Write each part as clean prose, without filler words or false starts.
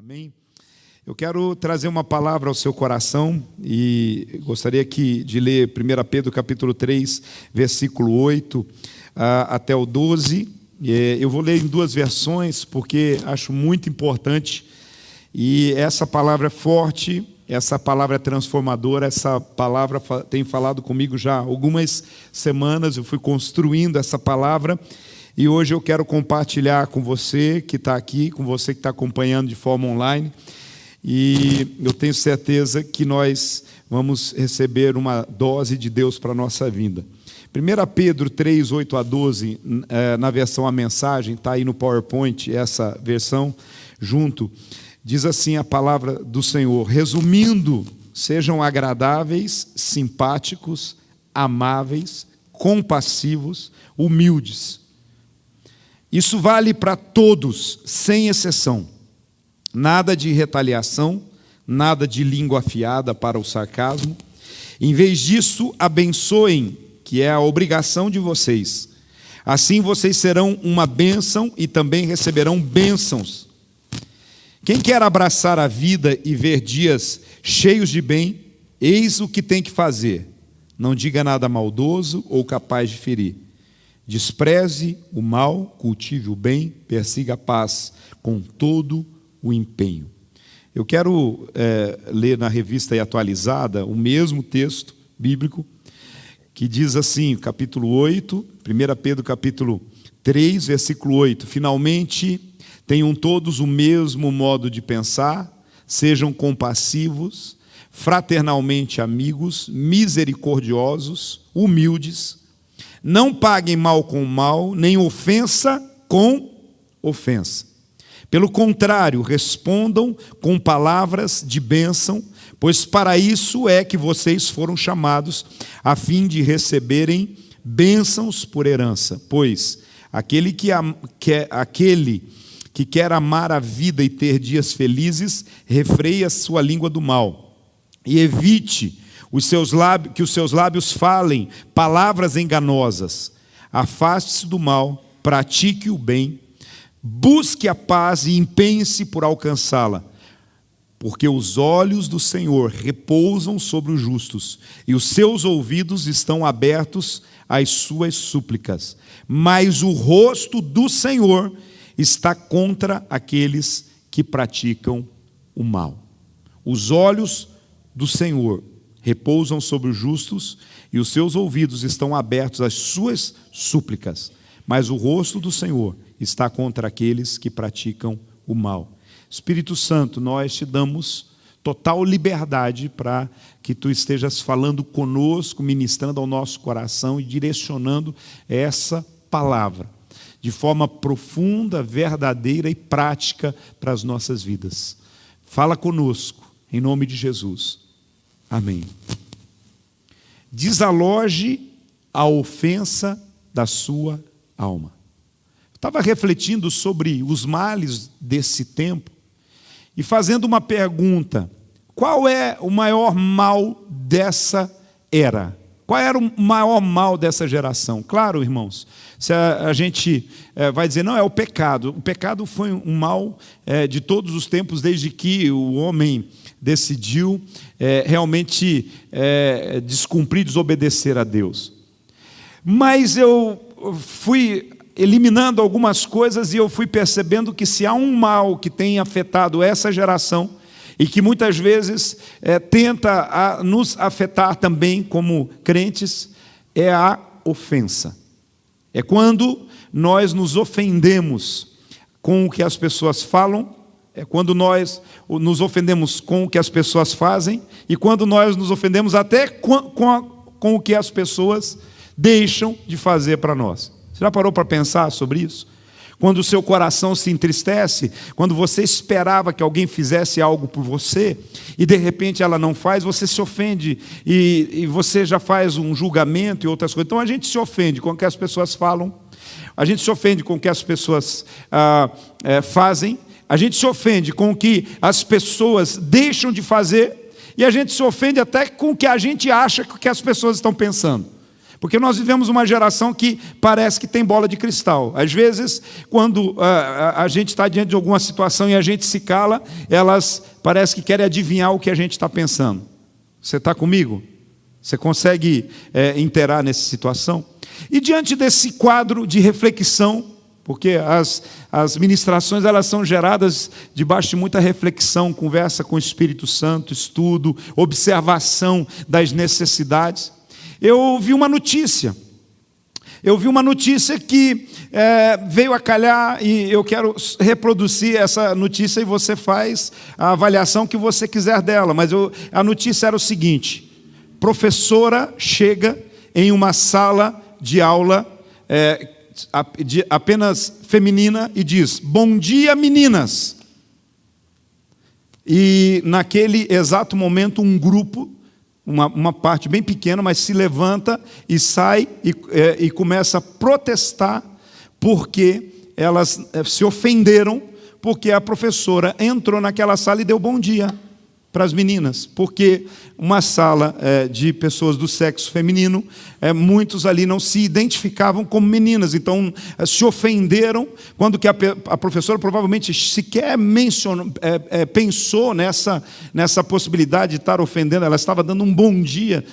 Amém? Eu quero trazer uma palavra ao seu coração e gostaria aqui de ler 1 Pedro capítulo 3, versículo 8 até o 12. Eu vou ler em duas versões porque acho muito importante, e essa palavra é forte, essa palavra é transformadora, essa palavra tem falado comigo já há algumas semanas. Eu fui construindo essa palavra e hoje eu quero compartilhar com você que está aqui, com você que está acompanhando de forma online. E eu tenho certeza que nós vamos receber uma dose de Deus para a nossa vida. 1 Pedro 3, 8 a 12, na versão A Mensagem, está aí no PowerPoint, essa versão junto, diz assim a palavra do Senhor: resumindo, sejam agradáveis, simpáticos, amáveis, compassivos, humildes. Isso vale para todos, sem exceção. Nada de retaliação, nada de língua afiada para o sarcasmo. Em vez disso, abençoem, que é a obrigação de vocês. Assim vocês serão uma bênção e também receberão bênçãos. Quem quer abraçar a vida e ver dias cheios de bem, eis o que tem que fazer. Não diga nada maldoso ou capaz de ferir. Despreze o mal, cultive o bem, persiga a paz com todo o empenho. Eu quero ler na revista atualizada o mesmo texto bíblico que diz assim, capítulo 8, 1 Pedro capítulo 3, versículo 8: finalmente tenham todos o mesmo modo de pensar, sejam compassivos, fraternalmente amigos, misericordiosos, humildes, não paguem mal com mal, nem ofensa com ofensa. Pelo contrário, respondam com palavras de bênção, pois para isso é que vocês foram chamados, a fim de receberem bênçãos por herança. Pois aquele que quer amar a vida e ter dias felizes, refreie a sua língua do mal, e evite que os seus lábios falem palavras enganosas. Afaste-se do mal, pratique o bem, busque a paz e empenhe-se por alcançá-la, porque os olhos do Senhor repousam sobre os justos, e os seus ouvidos estão abertos às suas súplicas. Mas o rosto do Senhor está contra aqueles que praticam o mal. Os olhos do Senhor repousam sobre os justos, e os seus ouvidos estão abertos às suas súplicas. Mas o rosto do Senhor está contra aqueles que praticam o mal. Espírito Santo, nós te damos total liberdade para que tu estejas falando conosco, ministrando ao nosso coração e direcionando essa palavra de forma profunda, verdadeira e prática para as nossas vidas. Fala conosco, em nome de Jesus. Amém. Desaloje a ofensa da sua alma. Estava refletindo sobre os males desse tempo e fazendo uma pergunta: qual é o maior mal dessa era? Qual era o maior mal dessa geração? Claro, irmãos, se a gente vai dizer, não, é o pecado. O pecado foi um mal de todos os tempos, desde que o homem decidiu realmente descumprir, desobedecer a Deus. Mas eu fui eliminando algumas coisas e eu fui percebendo que se há um mal que tem afetado essa geração e que muitas vezes tenta nos afetar também como crentes, é a ofensa. É quando nós nos ofendemos com o que as pessoas falam, é quando nós nos ofendemos com o que as pessoas fazem e quando nós nos ofendemos até com o que as pessoas deixam de fazer para nós. Você já parou para pensar sobre isso? Quando o seu coração se entristece, quando você esperava que alguém fizesse algo por você e de repente ela não faz, você se ofende e você já faz um julgamento e outras coisas. Então a gente se ofende com o que as pessoas falam, a gente se ofende com o que as pessoas fazem, a gente se ofende com o que as pessoas deixam de fazer e a gente se ofende até com o que a gente acha que as pessoas estão pensando. Porque nós vivemos uma geração que parece que tem bola de cristal. Às vezes, quando a gente está diante de alguma situação e a gente se cala, elas parece que querem adivinhar o que a gente está pensando. Você está comigo? Você consegue inteirar nessa situação? E diante desse quadro de reflexão, porque as ministrações elas são geradas debaixo de muita reflexão, conversa com o Espírito Santo, estudo, observação das necessidades. Eu vi uma notícia que veio a calhar e eu quero reproduzir essa notícia e você faz a avaliação que você quiser dela, mas a notícia era o seguinte: professora chega em uma sala de aula apenas feminina e diz: bom dia, meninas. E naquele exato momento um grupo, uma parte bem pequena, mas se levanta e sai e começa a protestar porque elas se ofenderam porque a professora entrou naquela sala e deu bom dia para as meninas, porque uma sala de pessoas do sexo feminino, muitos ali não se identificavam como meninas, então se ofenderam, quando que a professora provavelmente sequer pensou nessa possibilidade de estar ofendendo, ela estava dando um bom dia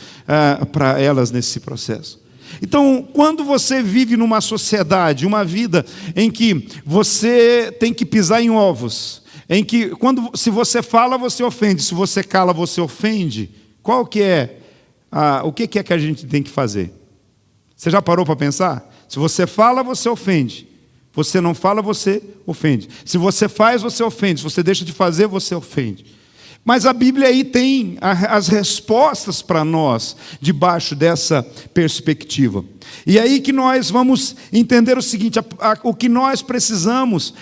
para elas nesse processo. Então, quando você vive numa sociedade, uma vida em que você tem que pisar em ovos, em que se você fala, você ofende, se você cala, você ofende, o que é que a gente tem que fazer? Você já parou para pensar? Se você fala, você ofende. Você não fala, você ofende. Se você faz, você ofende. Se você deixa de fazer, você ofende. Mas a Bíblia aí tem as respostas para nós, debaixo dessa perspectiva. E aí que nós vamos entender o seguinte: o que nós precisamos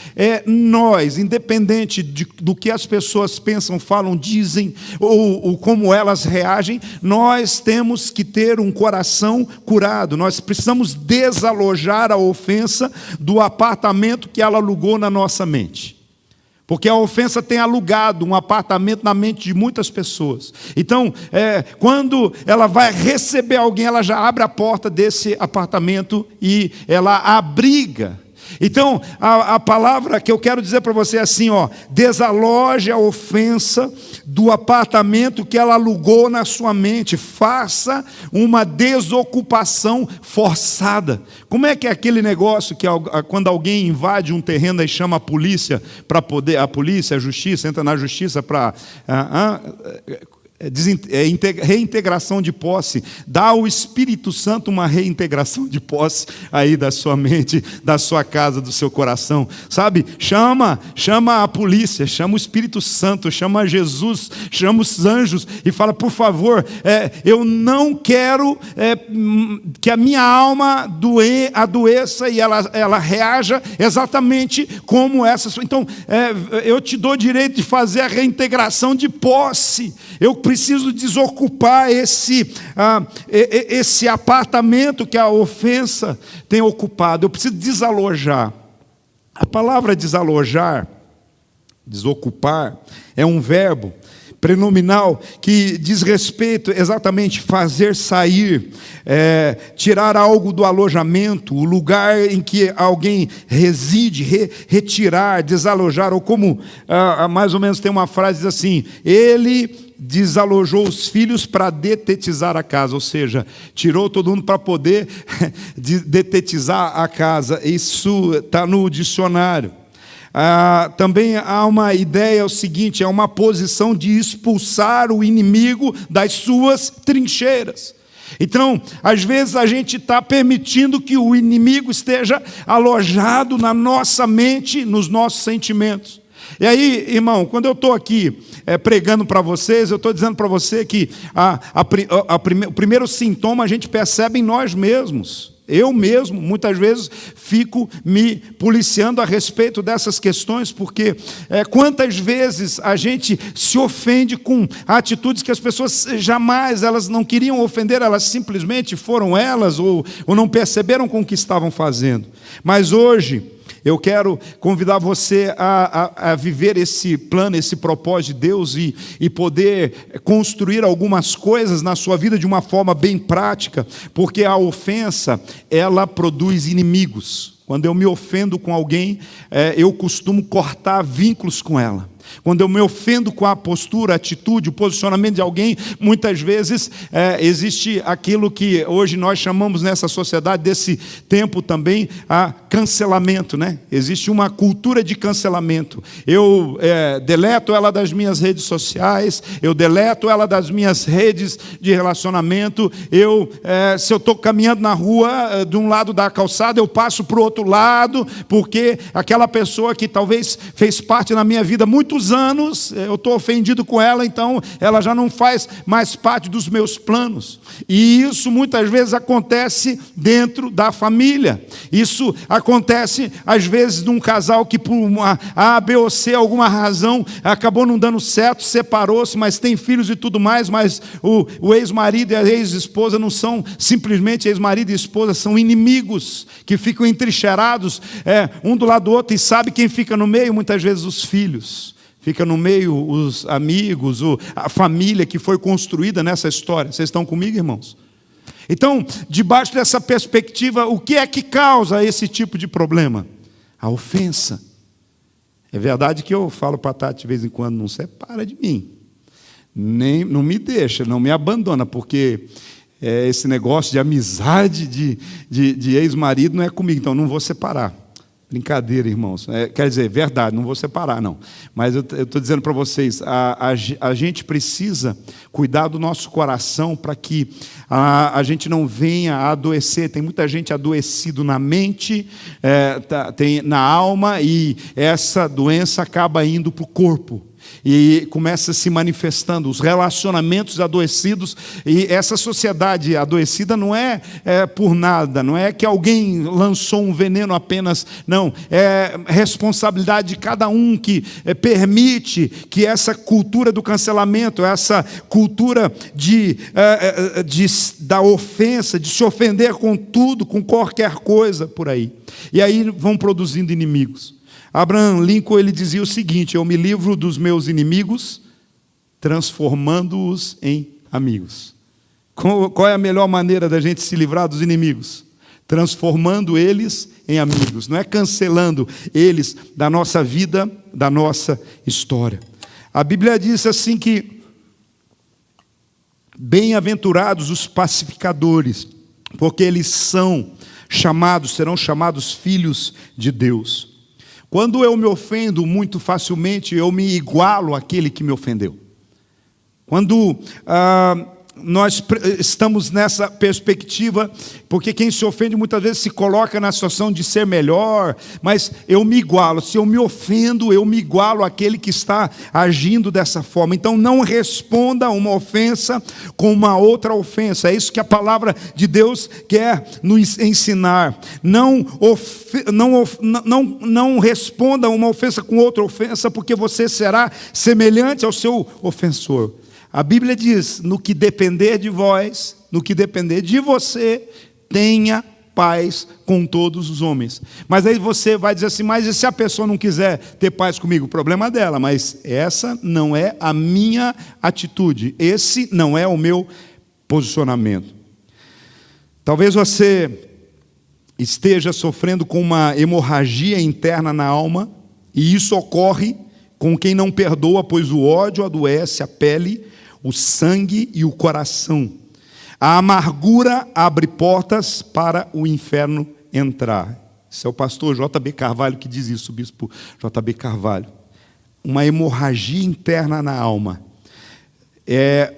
nós, independente do que as pessoas pensam, falam, dizem, ou como elas reagem, nós temos que ter um coração curado. Nós precisamos desalojar a ofensa do apartamento que ela alugou na nossa mente. Porque a ofensa tem alugado um apartamento na mente de muitas pessoas. Então, quando ela vai receber alguém, ela já abre a porta desse apartamento e ela abriga. Então, a palavra que eu quero dizer para você é assim, desaloje a ofensa do apartamento que ela alugou na sua mente. Faça uma desocupação forçada. Como é que é aquele negócio que quando alguém invade um terreno e chama a polícia para poder, a polícia, a justiça, entra na justiça para... reintegração de posse, dá ao Espírito Santo uma reintegração de posse aí da sua mente, da sua casa, do seu coração, sabe? Chama a polícia, chama o Espírito Santo, chama Jesus, chama os anjos e fala: por favor, eu não quero que a minha alma adoeça e ela reaja exatamente como essa. Então, eu te dou direito de fazer a reintegração de posse. Eu preciso desocupar esse apartamento que a ofensa tem ocupado. Eu preciso desalojar. A palavra desalojar, desocupar, é um verbo prenominal que diz respeito exatamente fazer sair, tirar algo do alojamento, o lugar em que alguém reside, retirar, desalojar, ou como mais ou menos tem uma frase diz assim: ele desalojou os filhos para detetizar a casa, ou seja, tirou todo mundo para poder detetizar a casa. Isso está no dicionário. Também há uma ideia, o seguinte: é uma posição de expulsar o inimigo das suas trincheiras. Então, às vezes a gente está permitindo que o inimigo esteja alojado na nossa mente, nos nossos sentimentos. E aí, irmão, quando eu estou aqui pregando para vocês, eu estou dizendo para você que o primeiro sintoma a gente percebe em nós mesmos. Eu mesmo, muitas vezes, fico me policiando a respeito dessas questões, porque quantas vezes a gente se ofende com atitudes que as pessoas jamais, elas não queriam ofender, elas simplesmente foram elas, ou não perceberam com o que estavam fazendo. Mas hoje, eu quero convidar você a viver esse plano, esse propósito de Deus e poder construir algumas coisas na sua vida de uma forma bem prática, porque a ofensa, ela produz inimigos. Quando eu me ofendo com alguém, eu costumo cortar vínculos com ela. Quando eu me ofendo com a postura, a atitude, o posicionamento de alguém, muitas vezes existe aquilo que hoje nós chamamos nessa sociedade, desse tempo também, a cancelamento, né? Existe uma cultura de cancelamento. Eu deleto ela das minhas redes sociais, eu deleto ela das minhas redes de relacionamento. Se eu estou caminhando na rua, de um lado da calçada, eu passo para o outro lado, porque aquela pessoa que talvez fez parte na minha vida muitos anos, eu estou ofendido com ela, então ela já não faz mais parte dos meus planos. E isso muitas vezes acontece dentro da família. Isso acontece às vezes num casal que por uma A, B ou C, alguma razão, acabou não dando certo, separou-se, mas tem filhos e tudo mais, mas o ex-marido e a ex-esposa não são simplesmente ex-marido e esposa, são inimigos que ficam entrincheirados um do lado do outro, e sabe quem fica no meio? Muitas vezes os filhos. Fica no meio os amigos, a família que foi construída nessa história. Vocês estão comigo, irmãos? Então, debaixo dessa perspectiva, o que é que causa esse tipo de problema? A ofensa. É verdade que eu falo para a Tati de vez em quando, não separa de mim. Não me deixa, não me abandona, porque esse negócio de amizade de ex-marido não é comigo, então não vou separar. Brincadeira, irmãos. Quer dizer, verdade, não vou separar, não. Mas eu estou dizendo para vocês, a gente precisa cuidar do nosso coração para que a gente não venha a adoecer. Tem muita gente adoecido na mente, tem na alma, e essa doença acaba indo para o corpo. E começa se manifestando, os relacionamentos adoecidos, e essa sociedade adoecida não é por nada, não é que alguém lançou um veneno apenas, não, é responsabilidade de cada um que permite que essa cultura do cancelamento, essa cultura da ofensa, de se ofender com tudo, com qualquer coisa por aí, e aí vão produzindo inimigos. Abraham Lincoln, ele dizia o seguinte: eu me livro dos meus inimigos, transformando-os em amigos. Qual é a melhor maneira da gente se livrar dos inimigos? Transformando eles em amigos. Não é cancelando eles da nossa vida, da nossa história. A Bíblia diz assim que bem-aventurados os pacificadores, porque eles serão chamados filhos de Deus. Quando eu me ofendo muito facilmente, eu me igualo àquele que me ofendeu. Quando nós estamos nessa perspectiva, porque quem se ofende muitas vezes se coloca na situação de ser melhor, mas eu me igualo. Se eu me ofendo, eu me igualo àquele que está agindo dessa forma. Então não responda uma ofensa com uma outra ofensa. É isso que a palavra de Deus quer nos ensinar. Não responda uma ofensa com outra ofensa, porque você será semelhante ao seu ofensor. A Bíblia diz: no que depender de vós, no que depender de você, tenha paz com todos os homens. Mas aí você vai dizer assim: mas e se a pessoa não quiser ter paz comigo? O problema é dela, mas essa não é a minha atitude, esse não é o meu posicionamento. Talvez você esteja sofrendo com uma hemorragia interna na alma, e isso ocorre com quem não perdoa, pois o ódio adoece a pele, o sangue e o coração. A amargura abre portas para o inferno entrar. Esse é o pastor J.B. Carvalho que diz isso, o bispo J.B. Carvalho. Uma hemorragia interna na alma é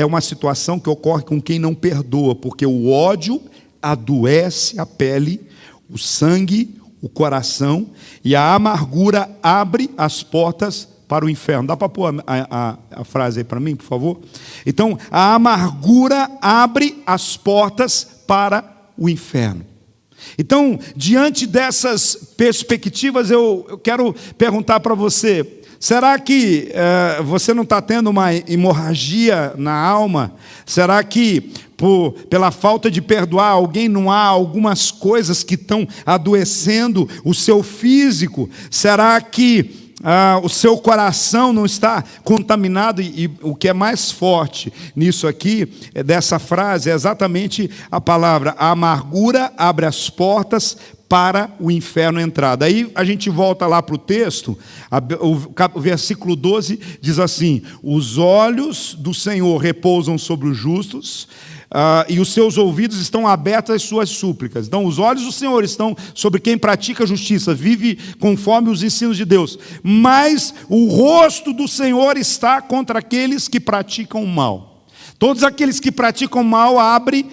uma situação que ocorre com quem não perdoa, porque o ódio adoece a pele, o sangue, o coração, e a amargura abre as portas para o inferno. Dá para pôr a frase aí para mim, por favor? Então, a amargura abre as portas para o inferno. Então, diante dessas perspectivas, eu quero perguntar para você: Será que você não está tendo uma hemorragia na alma? Será que pela falta de perdoar alguém não há algumas coisas que estão adoecendo o seu físico? Será que o seu coração não está contaminado? E o que é mais forte nisso aqui, dessa frase, é exatamente a palavra: a amargura abre as portas para o inferno entrar. Daí a gente volta lá para o texto, o versículo 12 diz assim: os olhos do Senhor repousam sobre os justos, e os seus ouvidos estão abertos às suas súplicas. Então, os olhos do Senhor estão sobre quem pratica justiça, vive conforme os ensinos de Deus. Mas o rosto do Senhor está contra aqueles que praticam o mal. Todos aqueles que praticam mal abrem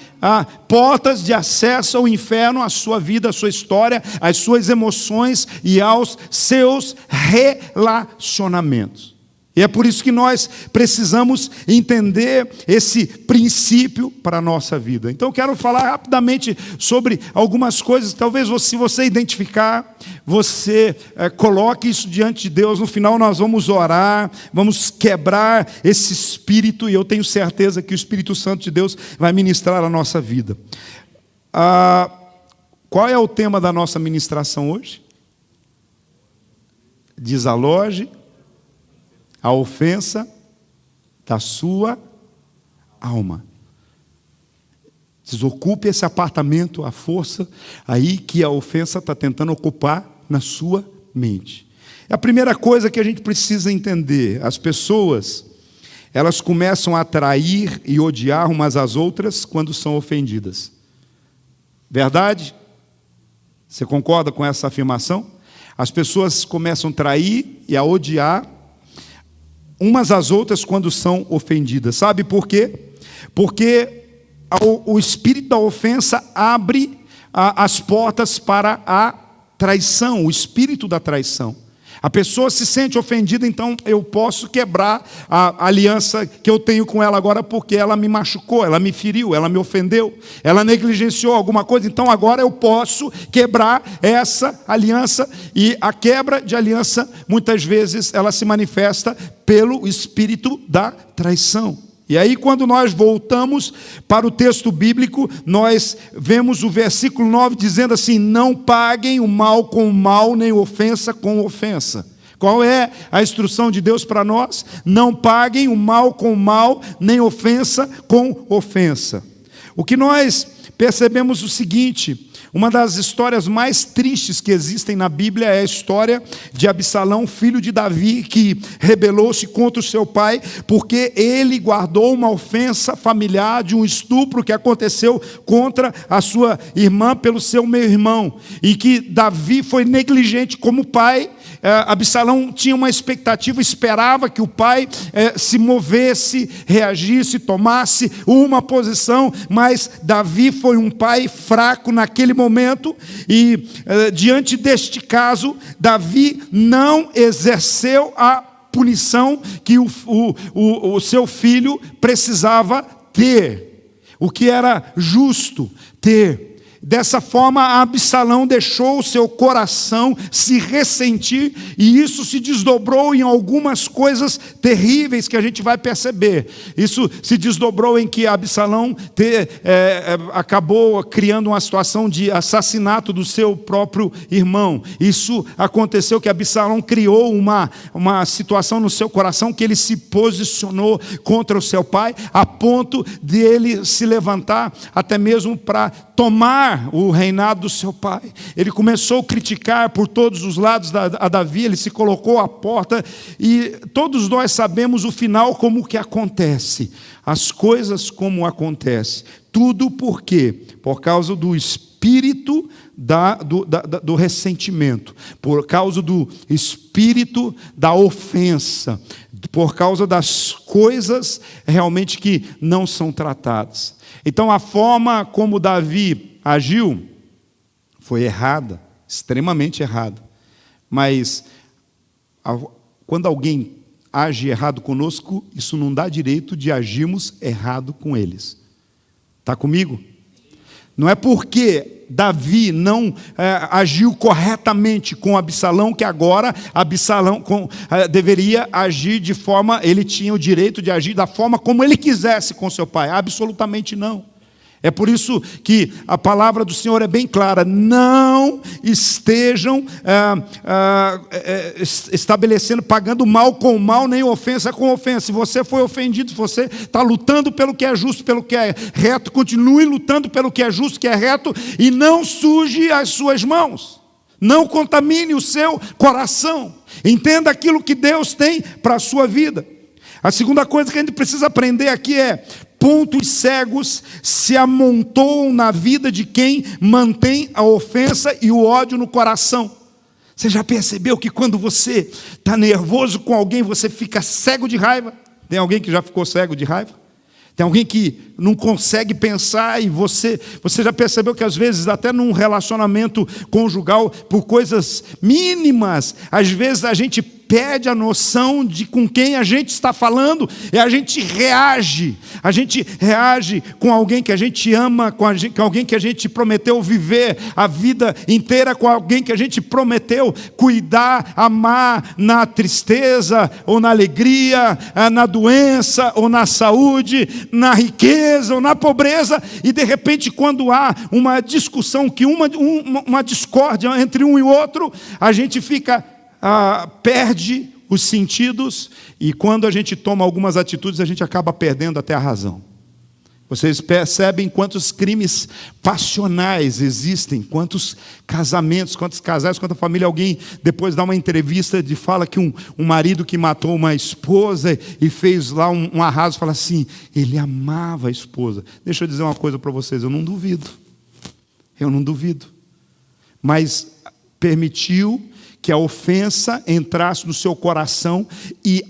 portas de acesso ao inferno, à sua vida, à sua história, às suas emoções e aos seus relacionamentos. E é por isso que nós precisamos entender esse princípio para a nossa vida. Então eu quero falar rapidamente sobre algumas coisas. Talvez se você identificar, você coloque isso diante de Deus. No final nós vamos orar, vamos quebrar esse espírito, e eu tenho certeza que o Espírito Santo de Deus vai ministrar a nossa vida. Qual é o tema da nossa ministração hoje? Desaloje a ofensa da sua alma. Desocupe esse apartamento, a força aí que a ofensa está tentando ocupar na sua mente. É a primeira coisa que a gente precisa entender. As pessoas, elas começam a atrair e odiar umas às outras quando são ofendidas. Verdade? Você concorda com essa afirmação? As pessoas começam a trair e a odiar umas às outras quando são ofendidas. Sabe por quê? Porque o espírito da ofensa abre as portas para a traição, o espírito da traição. A pessoa se sente ofendida, então eu posso quebrar a aliança que eu tenho com ela agora porque ela me machucou, ela me feriu, ela me ofendeu, ela negligenciou alguma coisa, então agora eu posso quebrar essa aliança. E a quebra de aliança, muitas vezes, ela se manifesta pelo espírito da traição. E aí, quando nós voltamos para o texto bíblico, nós vemos o versículo 9 dizendo assim: não paguem o mal com o mal, nem ofensa com ofensa. Qual é a instrução de Deus para nós? Não paguem o mal com o mal, nem ofensa com ofensa. O que nós percebemos é o seguinte: uma das histórias mais tristes que existem na Bíblia é a história de Absalão, filho de Davi, que rebelou-se contra o seu pai, porque ele guardou uma ofensa familiar de um estupro que aconteceu contra a sua irmã pelo seu meio-irmão, e que Davi foi negligente como pai. Absalão tinha uma expectativa, esperava que o pai se movesse, reagisse, tomasse uma posição, mas Davi foi um pai fraco naquele momento, e diante deste caso, Davi não exerceu a punição que o seu filho precisava ter, o que era justo ter. Dessa forma, Absalão deixou o seu coração se ressentir, e isso se desdobrou em algumas coisas terríveis que a gente vai perceber. Isso se desdobrou em que Absalão acabou criando uma situação de assassinato do seu próprio irmão. Isso aconteceu que Absalão criou uma situação no seu coração que ele se posicionou contra o seu pai, a ponto de ele se levantar até mesmo para tomar o reinado do seu pai. Ele começou a criticar por todos os lados a Davi, ele se colocou à porta, e todos nós sabemos o final, como que acontece, as coisas como acontecem. Tudo por quê? Por causa do espírito do ressentimento, por causa do espírito da ofensa, por causa das coisas realmente que não são tratadas. Então a forma como Davi agiu foi errada, extremamente errada. Mas quando alguém age errado conosco, isso não dá direito de agirmos errado com eles. Está comigo? Não é porque Davi não agiu corretamente com Absalão que agora Absalão deveria agir de forma, ele tinha o direito de agir da forma como ele quisesse com seu pai. Absolutamente não. É por isso que a palavra do Senhor é bem clara: não estejam estabelecendo, pagando mal com mal, nem ofensa com ofensa. Se você foi ofendido, se você está lutando pelo que é justo, pelo que é reto, continue lutando pelo que é justo, que é reto, e não suje as suas mãos. Não contamine o seu coração. Entenda aquilo que Deus tem para a sua vida. A segunda coisa que a gente precisa aprender aqui é: pontos cegos se amontoam na vida de quem mantém a ofensa e o ódio no coração. Você já percebeu que quando você está nervoso com alguém, você fica cego de raiva? Tem alguém que já ficou cego de raiva? Tem alguém que não consegue pensar, e você já percebeu que às vezes até num relacionamento conjugal, por coisas mínimas, às vezes a gente perde a noção de com quem a gente está falando, e a gente reage com alguém que a gente ama, com alguém que a gente prometeu viver a vida inteira, com alguém que a gente prometeu cuidar, amar na tristeza ou na alegria, na doença ou na saúde, na riqueza ou na pobreza, e de repente quando há uma discussão, uma discórdia entre um e outro, a gente perde os sentidos, e quando a gente toma algumas atitudes, a gente acaba perdendo até a razão. Vocês percebem quantos crimes passionais existem, quantos casamentos, quantos casais, quanta família. Alguém depois dá uma entrevista e fala que um marido que matou uma esposa e fez lá um arraso, fala assim: ele amava a esposa. Deixa eu dizer uma coisa para vocês, eu não duvido, mas permitiu que a ofensa entrasse no seu coração e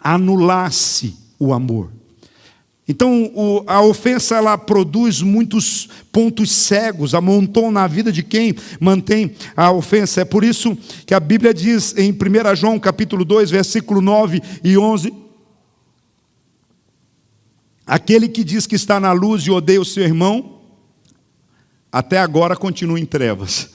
anulasse o amor. Então, a ofensa, ela produz muitos pontos cegos, amontou na vida de quem mantém a ofensa. É por isso que a Bíblia diz em 1 João capítulo 2, versículo 9 e 11: aquele que diz que está na luz e odeia o seu irmão, até agora continua em trevas.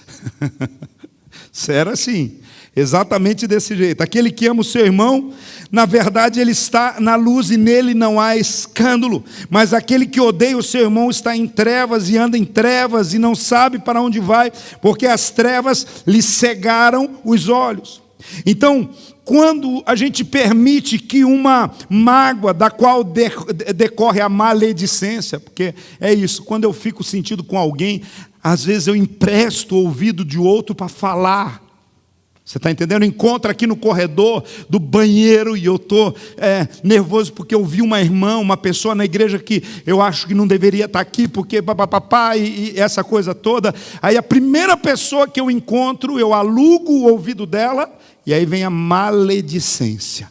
Era assim, exatamente desse jeito. Aquele que ama o seu irmão, na verdade ele está na luz e nele não há escândalo. Mas aquele que odeia o seu irmão está em trevas e anda em trevas e não sabe para onde vai, porque as trevas lhe cegaram os olhos. Então, quando a gente permite que uma mágoa, da qual decorre a maledicência, porque é isso, quando eu fico sentido com alguém, às vezes eu empresto o ouvido de outro para falar. Você está entendendo? Encontro aqui no corredor do banheiro e eu estou nervoso porque eu vi uma irmã, uma pessoa na igreja que eu acho que não deveria estar aqui, porque papapá e essa coisa toda. Aí a primeira pessoa que eu encontro, eu alugo o ouvido dela, e aí vem a maledicência.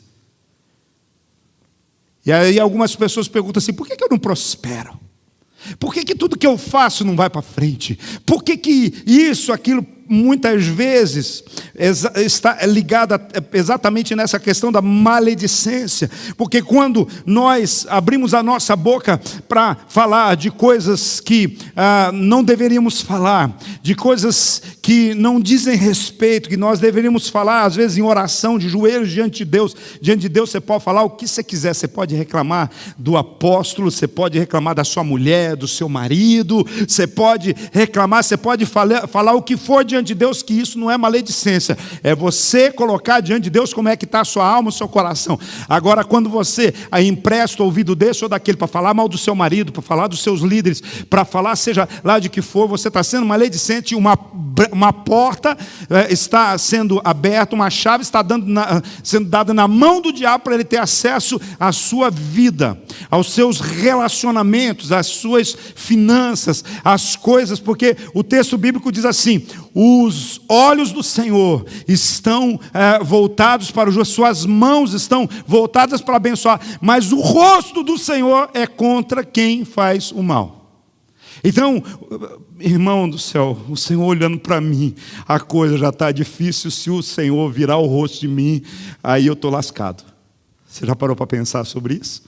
E aí algumas pessoas perguntam assim: por que eu não prospero? Por que tudo que eu faço não vai para frente? Por que isso, aquilo, muitas vezes está ligada exatamente nessa questão da maledicência? Porque quando nós abrimos a nossa boca para falar de coisas que não deveríamos falar, de coisas que não dizem respeito, que nós deveríamos falar, às vezes em oração, de joelhos diante de Deus você pode falar o que você quiser. Você pode reclamar do apóstolo, você pode reclamar da sua mulher, do seu marido, você pode reclamar, você pode falar o que for diante de Deus, que isso não é maledicência, é você colocar diante de Deus como é que está a sua alma, o seu coração. Agora, quando você empresta o ouvido desse ou daquele para falar mal do seu marido, para falar dos seus líderes, para falar seja lá de que for, você está sendo maledicente. Uma porta está sendo aberta, uma chave está sendo dada na mão do diabo para ele ter acesso à sua vida, aos seus relacionamentos, às suas finanças, às coisas, porque o texto bíblico diz assim: os olhos do Senhor estão voltados para os justos, suas mãos estão voltadas para abençoar, mas o rosto do Senhor é contra quem faz o mal. Então, irmão do céu, o Senhor olhando para mim, a coisa já está difícil. Se o Senhor virar o rosto de mim, aí eu estou lascado. Você já parou para pensar sobre isso?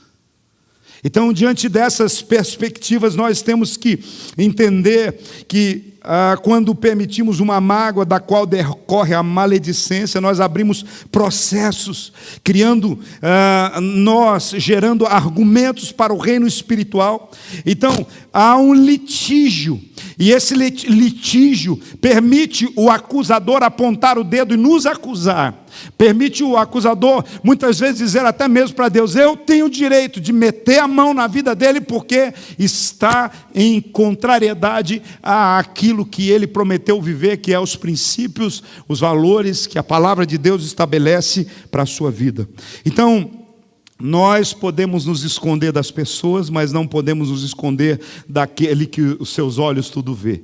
Então, diante dessas perspectivas, nós temos que entender que quando permitimos uma mágoa da qual decorre a maledicência, nós abrimos processos, criando gerando argumentos para o reino espiritual. Então, há um litígio, e esse litígio permite o acusador apontar o dedo e nos acusar. Permite o acusador, muitas vezes, dizer até mesmo para Deus: eu tenho o direito de meter a mão na vida dele, porque está em contrariedade àquilo que ele prometeu viver, que é os princípios, os valores que a palavra de Deus estabelece para a sua vida. Então, nós podemos nos esconder das pessoas, mas não podemos nos esconder daquele que os seus olhos tudo vê.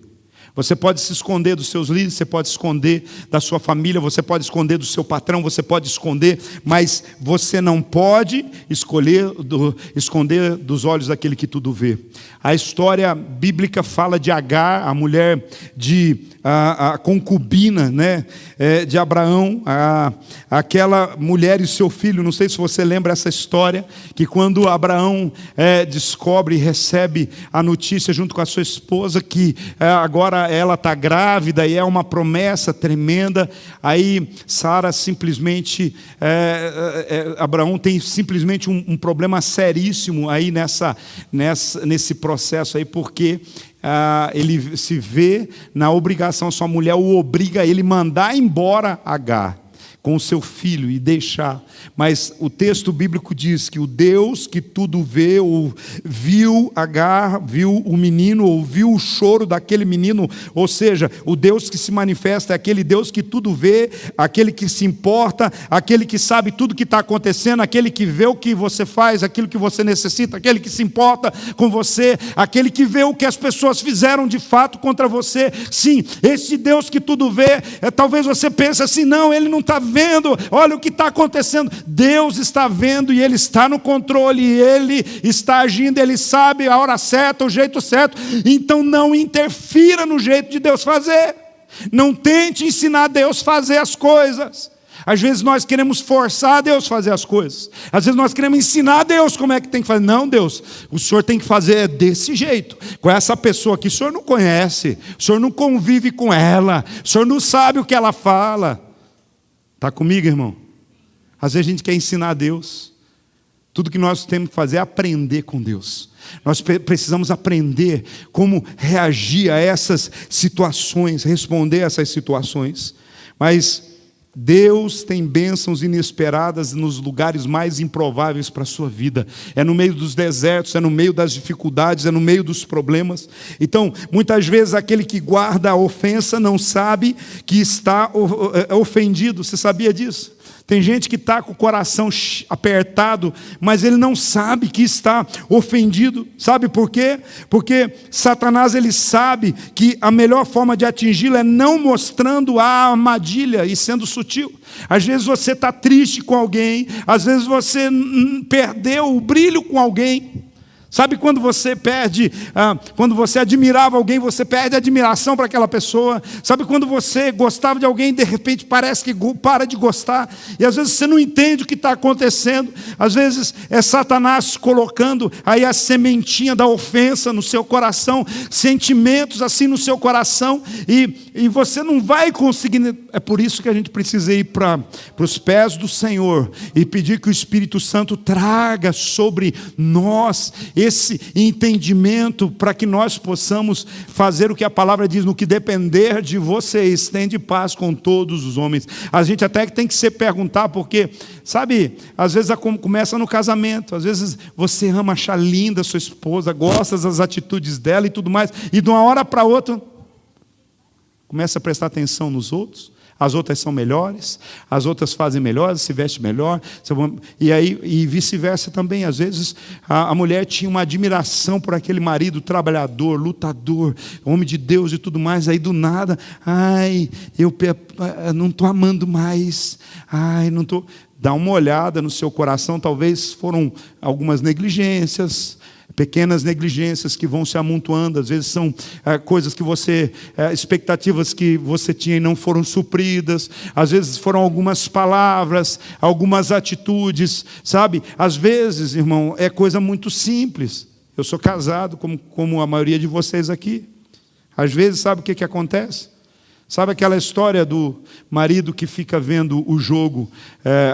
Você pode se esconder dos seus líderes, você pode esconder da sua família, você pode esconder do seu patrão, você pode esconder, mas você não pode esconder dos olhos daquele que tudo vê. A história bíblica fala de Agar, a mulher a concubina, né, de Abraão, aquela mulher e seu filho. Não sei se você lembra essa história, que quando Abraão descobre e recebe a notícia junto com a sua esposa, que agora ela está grávida e é uma promessa tremenda, aí Sara simplesmente, Abraão tem simplesmente um problema seríssimo aí nesse processo aí, porque ele se vê na obrigação, sua mulher o obriga a ele mandar embora Agar com o seu filho e deixar. Mas o texto bíblico diz que o Deus que tudo vê, viu Agar, viu o menino, ouviu o choro daquele menino, ou seja, o Deus que se manifesta é aquele Deus que tudo vê, aquele que se importa, aquele que sabe tudo que está acontecendo, aquele que vê o que você faz, aquilo que você necessita, aquele que se importa com você, aquele que vê o que as pessoas fizeram de fato contra você. Sim, esse Deus que tudo vê, talvez você pense assim: não, ele não está vendo, olha o que está acontecendo. Deus está vendo e Ele está no controle, e Ele está agindo, Ele sabe a hora certa, o jeito certo. Então não interfira no jeito de Deus fazer, não tente ensinar Deus a fazer as coisas. Às vezes nós queremos forçar Deus a fazer as coisas, às vezes nós queremos ensinar Deus como é que tem que fazer. Não, Deus, o Senhor tem que fazer desse jeito, com essa pessoa que o Senhor não conhece, o Senhor não convive com ela, o Senhor não sabe o que ela fala. Está comigo, irmão? Às vezes a gente quer ensinar a Deus. Tudo que nós temos que fazer é aprender com Deus. Nós precisamos aprender como reagir a essas situações, responder a essas situações. Mas Deus tem bênçãos inesperadas nos lugares mais improváveis para a sua vida. É no meio dos desertos, é no meio das dificuldades, é no meio dos problemas. Então, muitas vezes aquele que guarda a ofensa não sabe que está ofendido. Você sabia disso? Tem gente que está com o coração apertado, mas ele não sabe que está ofendido. Sabe por quê? Porque Satanás, ele sabe que a melhor forma de atingi-lo é não mostrando a armadilha e sendo sutil. Às vezes você está triste com alguém, às vezes você perdeu o brilho com alguém. Sabe quando você quando você admirava alguém, você perde a admiração para aquela pessoa. Sabe quando você gostava de alguém e de repente parece que para de gostar, e às vezes você não entende o que está acontecendo. Às vezes é Satanás colocando aí a sementinha da ofensa no seu coração, sentimentos assim no seu coração, e você não vai conseguir. É por isso que a gente precisa ir para os pés do Senhor e pedir que o Espírito Santo traga sobre nós esse entendimento, para que nós possamos fazer o que a palavra diz: no que depender de vocês, tende paz com todos os homens. A gente até que tem que se perguntar, porque, sabe, às vezes começa no casamento, às vezes você ama, achar linda a sua esposa, gosta das atitudes dela e tudo mais, e de uma hora para outra, começa a prestar atenção nos outros. As outras são melhores, as outras fazem melhor, se vestem melhor, e vice-versa também. Às vezes a mulher tinha uma admiração por aquele marido trabalhador, lutador, homem de Deus e tudo mais, aí do nada, eu não estou amando mais, não estou. Dá uma olhada no seu coração, talvez foram algumas negligências, Pequenas negligências que vão se amontoando, às vezes são coisas que expectativas que você tinha e não foram supridas, às vezes foram algumas palavras, algumas atitudes, sabe? Às vezes, irmão, é coisa muito simples. Eu sou casado, como a maioria de vocês aqui. Às vezes, sabe o que acontece? Sabe aquela história do marido que fica vendo o jogo,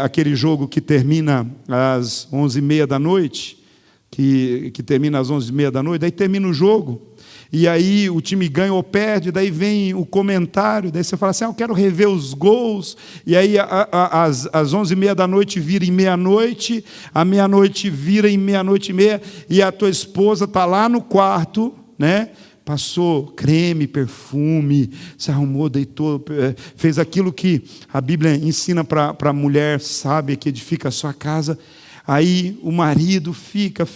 aquele jogo que termina às 11h30 da noite, que termina às 11h30 da noite, daí termina o jogo, e aí o time ganha ou perde, daí vem o comentário, daí você fala assim, eu quero rever os gols, e aí às 11h30 da noite vira em meia-noite, a meia-noite vira em meia-noite e meia, e a tua esposa está lá no quarto, né? Passou creme, perfume, se arrumou, deitou, fez aquilo que a Bíblia ensina para a mulher sábia que edifica a sua casa. Aí o marido fica,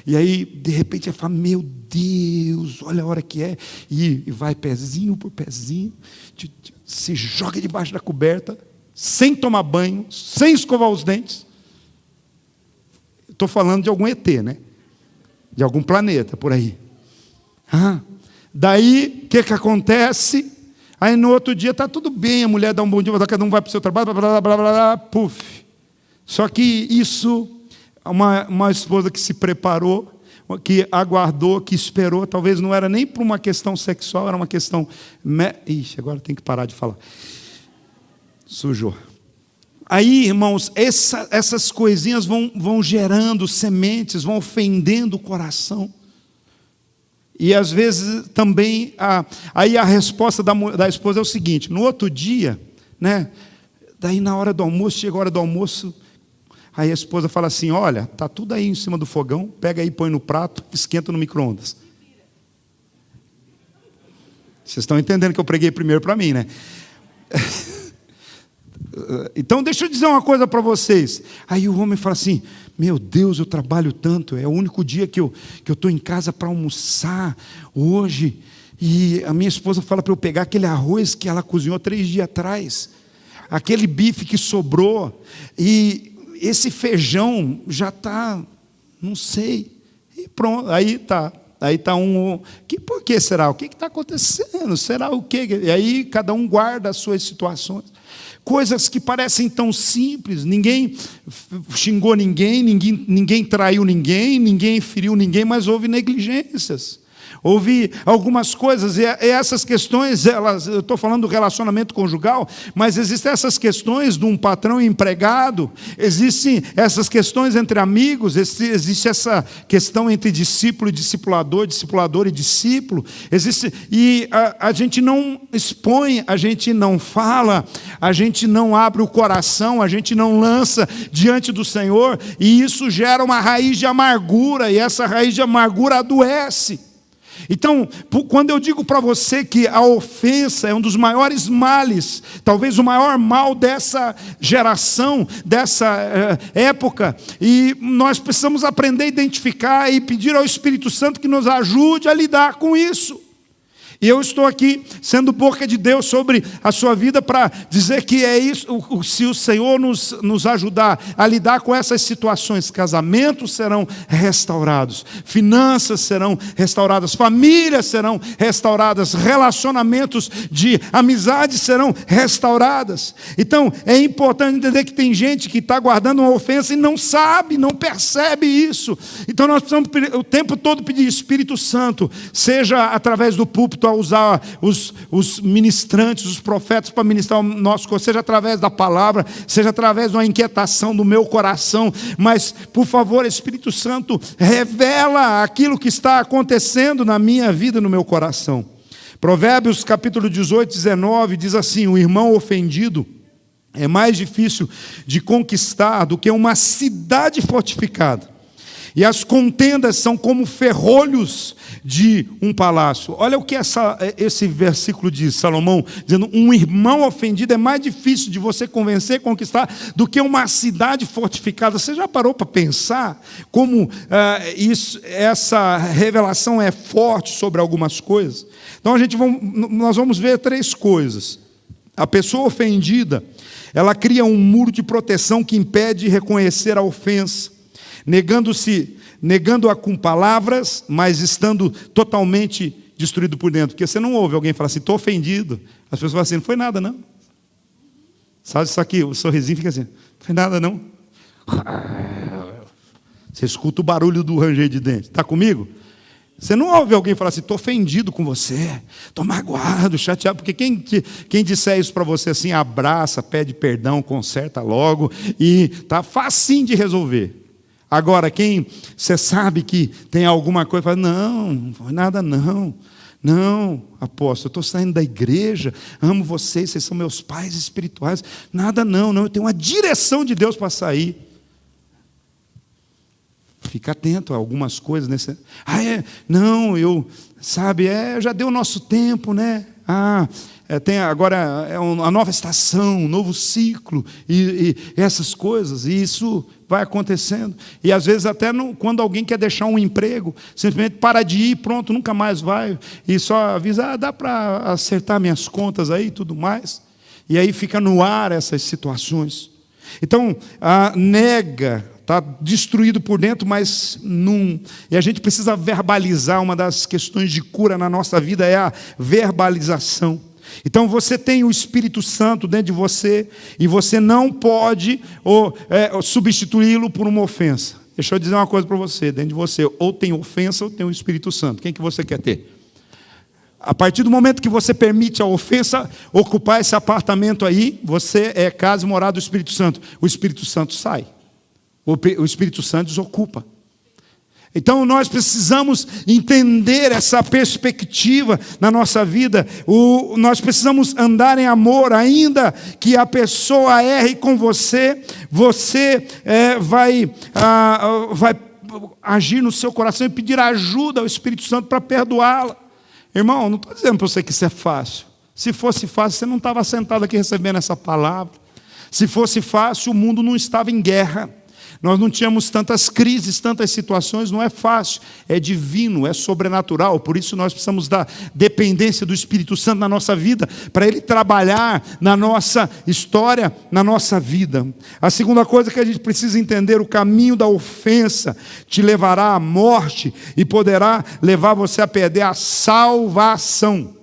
e aí de repente ele fala, meu Deus, olha a hora que é, e vai pezinho por pezinho, se joga debaixo da coberta, sem tomar banho, sem escovar os dentes. Estou falando de algum ET, né? De algum planeta por aí. Daí, o que acontece? Aí no outro dia está tudo bem, a mulher dá um bom dia, cada um vai para o seu trabalho, blá, blá, blá, blá, blá, puf. Só que isso, uma esposa que se preparou, que aguardou, que esperou, talvez não era nem por uma questão sexual, era uma questão... Ixi, agora tem que parar de falar. Sujou. Aí, irmãos, essas coisinhas vão gerando sementes, vão ofendendo o coração. E às vezes também, aí a resposta da esposa é o seguinte, no outro dia, né? Daí na hora do almoço, chega a hora do almoço, aí a esposa fala assim, olha, está tudo aí em cima do fogão, pega aí, põe no prato, esquenta no micro-ondas. Vocês estão entendendo que eu preguei primeiro para mim, né? Então deixa eu dizer uma coisa para vocês. Aí o homem fala assim, meu Deus, eu trabalho tanto, é o único dia que eu estou em casa para almoçar hoje, e a minha esposa fala para eu pegar aquele arroz que ela cozinhou 3 dias atrás, aquele bife que sobrou, e esse feijão já está, não sei, e pronto, aí está por que será? O que está acontecendo? Será o quê? E aí cada um guarda as suas situações. Coisas que parecem tão simples, ninguém xingou ninguém traiu ninguém feriu ninguém, mas houve negligências. Houve algumas coisas, e essas questões, eu estou falando do relacionamento conjugal, mas existem essas questões de um patrão e empregado, existem essas questões entre amigos, existe essa questão entre discípulo e discipulador, discipulador e discípulo, e a gente não expõe, a gente não fala, a gente não abre o coração, a gente não lança diante do Senhor, e isso gera uma raiz de amargura, e essa raiz de amargura adoece. Então, quando eu digo para você que a ofensa é um dos maiores males, talvez o maior mal dessa geração, dessa época, e nós precisamos aprender a identificar e pedir ao Espírito Santo que nos ajude a lidar com isso. E eu estou aqui sendo boca de Deus sobre a sua vida para dizer que é isso, se o Senhor nos ajudar a lidar com essas situações, casamentos serão restaurados, finanças serão restauradas, famílias serão restauradas, relacionamentos de amizade serão restauradas. Então, é importante entender que tem gente que está guardando uma ofensa e não sabe, não percebe isso. Então, nós precisamos o tempo todo pedir Espírito Santo, seja através do púlpito, a usar os ministrantes, os profetas para ministrar o nosso corpo, seja através da palavra, seja através de uma inquietação do meu coração, mas, por favor, Espírito Santo, revela aquilo que está acontecendo na minha vida, no meu coração. Provérbios capítulo 18, 19, diz assim, o irmão ofendido é mais difícil de conquistar do que uma cidade fortificada. E as contendas são como ferrolhos de um palácio. Olha o que esse versículo diz, Salomão, dizendo, um irmão ofendido é mais difícil de você convencer, conquistar, do que uma cidade fortificada. Você já parou para pensar como essa revelação é forte sobre algumas coisas? Então nós vamos ver 3 coisas. A pessoa ofendida, ela cria um muro de proteção que impede de reconhecer a ofensa. negando-a com palavras, mas estando totalmente destruído por dentro. Porque você não ouve alguém falar assim, estou ofendido. As pessoas falam assim, não foi nada não. Sabe isso aqui? O sorrisinho fica assim, não foi nada não. Você escuta o barulho do ranger de dente. Está comigo? Você não ouve alguém falar assim, estou ofendido com você, estou magoado, chateado. Porque quem disser isso para você assim, abraça, pede perdão, conserta logo e está facinho de resolver. Agora, quem você sabe que tem alguma coisa, fala, não foi nada não. Não, apóstolo, eu estou saindo da igreja, amo vocês são meus pais espirituais. Nada não, eu tenho uma direção de Deus para sair. Fica atento a algumas coisas. Já deu o nosso tempo, né? Tem agora a nova estação, um novo ciclo, e essas coisas, e isso vai acontecendo. E às vezes até quando alguém quer deixar um emprego, simplesmente para de ir, pronto, nunca mais vai, e só avisa, dá para acertar minhas contas aí e tudo mais. E aí fica no ar essas situações. Então, nega, está destruído por dentro, mas não. E a gente precisa verbalizar. Uma das questões de cura na nossa vida é a verbalização. Então você tem o Espírito Santo dentro de você e você não pode substituí-lo por uma ofensa. Deixa eu dizer uma coisa para você, dentro de você, ou tem ofensa ou tem o Espírito Santo. Quem que você quer ter? A partir do momento que você permite a ofensa ocupar esse apartamento aí, você é casa e morada do Espírito Santo. O Espírito Santo sai. O Espírito Santo desocupa. Então nós precisamos entender essa perspectiva na nossa vida. Nós precisamos andar em amor, ainda que a pessoa erre com você, você vai agir no seu coração e pedir ajuda ao Espírito Santo para perdoá-la. Irmão, não estou dizendo para você que isso é fácil. Se fosse fácil, você não estava sentado aqui recebendo essa palavra. Se fosse fácil, o mundo não estava em guerra. Nós não tínhamos tantas crises, tantas situações, não é fácil, é divino, é sobrenatural. Por isso nós precisamos da dependência do Espírito Santo na nossa vida, para Ele trabalhar na nossa história, na nossa vida. A segunda coisa que a gente precisa entender, o caminho da ofensa te levará à morte e poderá levar você a perder a salvação.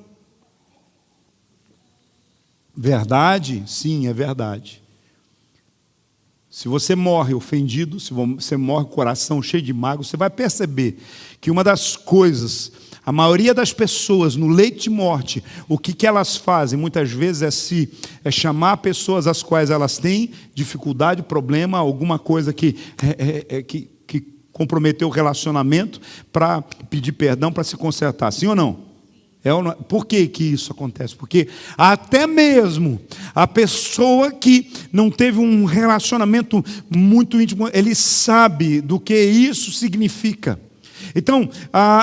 Verdade? Sim, é verdade. Se você morre ofendido, se você morre com o coração cheio de mágoa, você vai perceber que uma das coisas, a maioria das pessoas no leito de morte, o que elas fazem muitas vezes é chamar pessoas às quais elas têm dificuldade, problema, alguma coisa que comprometeu o relacionamento, para pedir perdão, para se consertar. Sim ou não? Por que isso acontece? Porque até mesmo a pessoa que não teve um relacionamento muito íntimo, ele sabe do que isso significa. Então,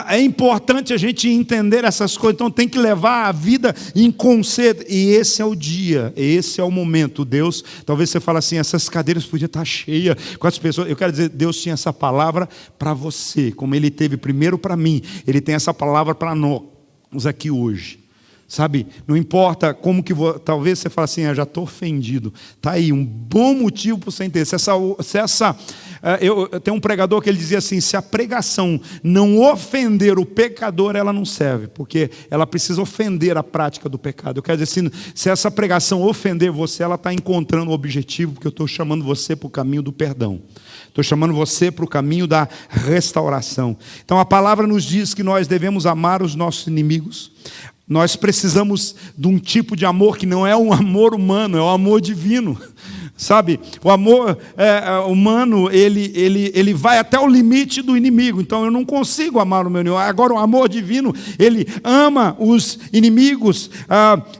é importante a gente entender essas coisas. Então, tem que levar a vida em conceito. E esse é o dia, esse é o momento. Deus, talvez você fale assim, essas cadeiras podiam estar cheias com as pessoas. Eu quero dizer, Deus tinha essa palavra para você, como Ele teve primeiro para mim. Ele tem essa palavra para nós aqui hoje, sabe? Não importa como que talvez você fale assim, já estou ofendido. Está aí um bom motivo para você entender. Eu tenho um pregador que ele dizia assim, se a pregação não ofender o pecador, ela não serve, porque ela precisa ofender a prática do pecado. Eu quero dizer assim, se essa pregação ofender você, ela está encontrando o objetivo, porque eu estou chamando você para o caminho do perdão. Estou chamando você para o caminho da restauração. Então a palavra nos diz que nós devemos amar os nossos inimigos. Nós precisamos de um tipo de amor que não é um amor humano, é um amor divino. Sabe, o amor humano, ele vai até o limite do inimigo. Então eu não consigo amar o meu inimigo. Agora o amor divino, ele ama os inimigos.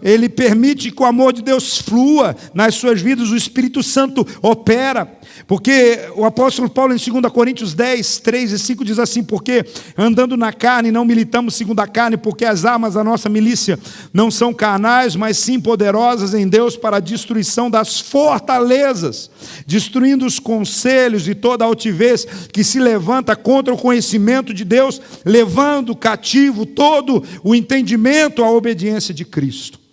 Ele permite que o amor de Deus flua nas suas vidas. O Espírito Santo opera. Porque o apóstolo Paulo em 2 Coríntios 10, 3 e 5 diz assim, porque andando na carne não militamos segundo a carne, porque as armas da nossa milícia não são carnais, mas sim poderosas em Deus para a destruição das fortalezas, destruindo os conselhos e toda a altivez que se levanta contra o conhecimento de Deus, levando cativo todo o entendimento à obediência de Cristo.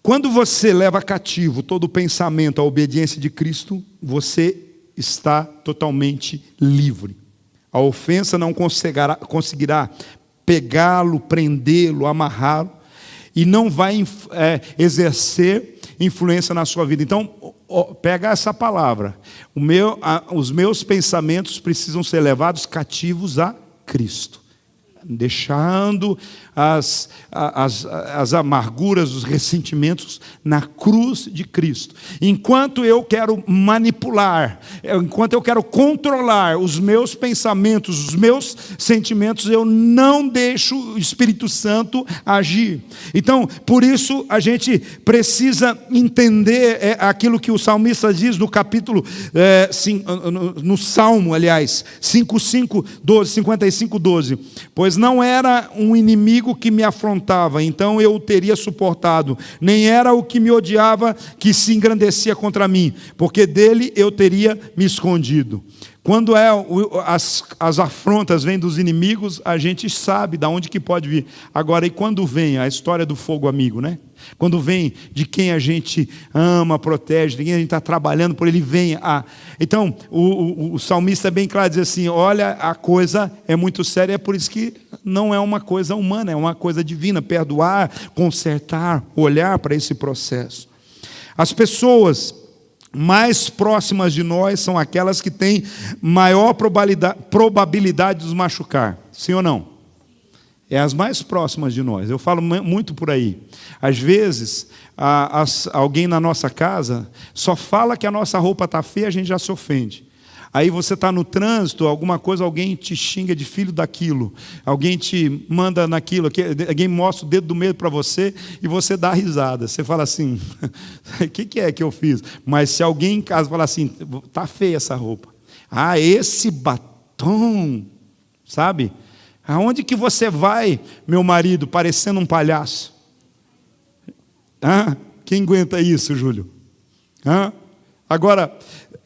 Quando você leva cativo todo o pensamento à obediência de Cristo, você está totalmente livre. A ofensa não conseguirá pegá-lo, prendê-lo, amarrá-lo, e não vai exercer influência na sua vida. Então, pega essa palavra. Os meus pensamentos precisam ser levados cativos a Cristo, deixando as amarguras, os ressentimentos na cruz de Cristo. Enquanto eu quero manipular, enquanto eu quero controlar os meus pensamentos, os meus sentimentos, eu não deixo o Espírito Santo agir. Então, por isso, a gente precisa entender aquilo que o salmista diz no capítulo, no Salmo, aliás, 55:12, pois não era um inimigo que me afrontava, então eu o teria suportado, nem era o que me odiava que se engrandecia contra mim, porque dele eu teria me escondido. Quando as afrontas vêm dos inimigos, a gente sabe de onde que pode vir. Agora, e quando vem a história do fogo amigo, né? Quando vem de quem a gente ama, protege, de quem a gente está trabalhando por ele, vem Então, o salmista é bem claro, diz assim, olha, a coisa é muito séria, é por isso que não é uma coisa humana, é uma coisa divina, perdoar, consertar, olhar para esse processo. As pessoas mais próximas de nós são aquelas que têm maior probabilidade de nos machucar. Sim ou não? É as mais próximas de nós. Eu falo muito por aí. Às vezes, alguém na nossa casa só fala que a nossa roupa está feia, a gente já se ofende. Aí você está no trânsito, alguma coisa, alguém te xinga de filho daquilo, alguém te manda naquilo, alguém mostra o dedo do medo para você e você dá risada. Você fala assim, o que é que eu fiz? Mas se alguém em casa falar assim, está feia essa roupa. Ah, esse batom, sabe? Aonde que você vai, meu marido, parecendo um palhaço? Quem aguenta isso, Júlio? Agora,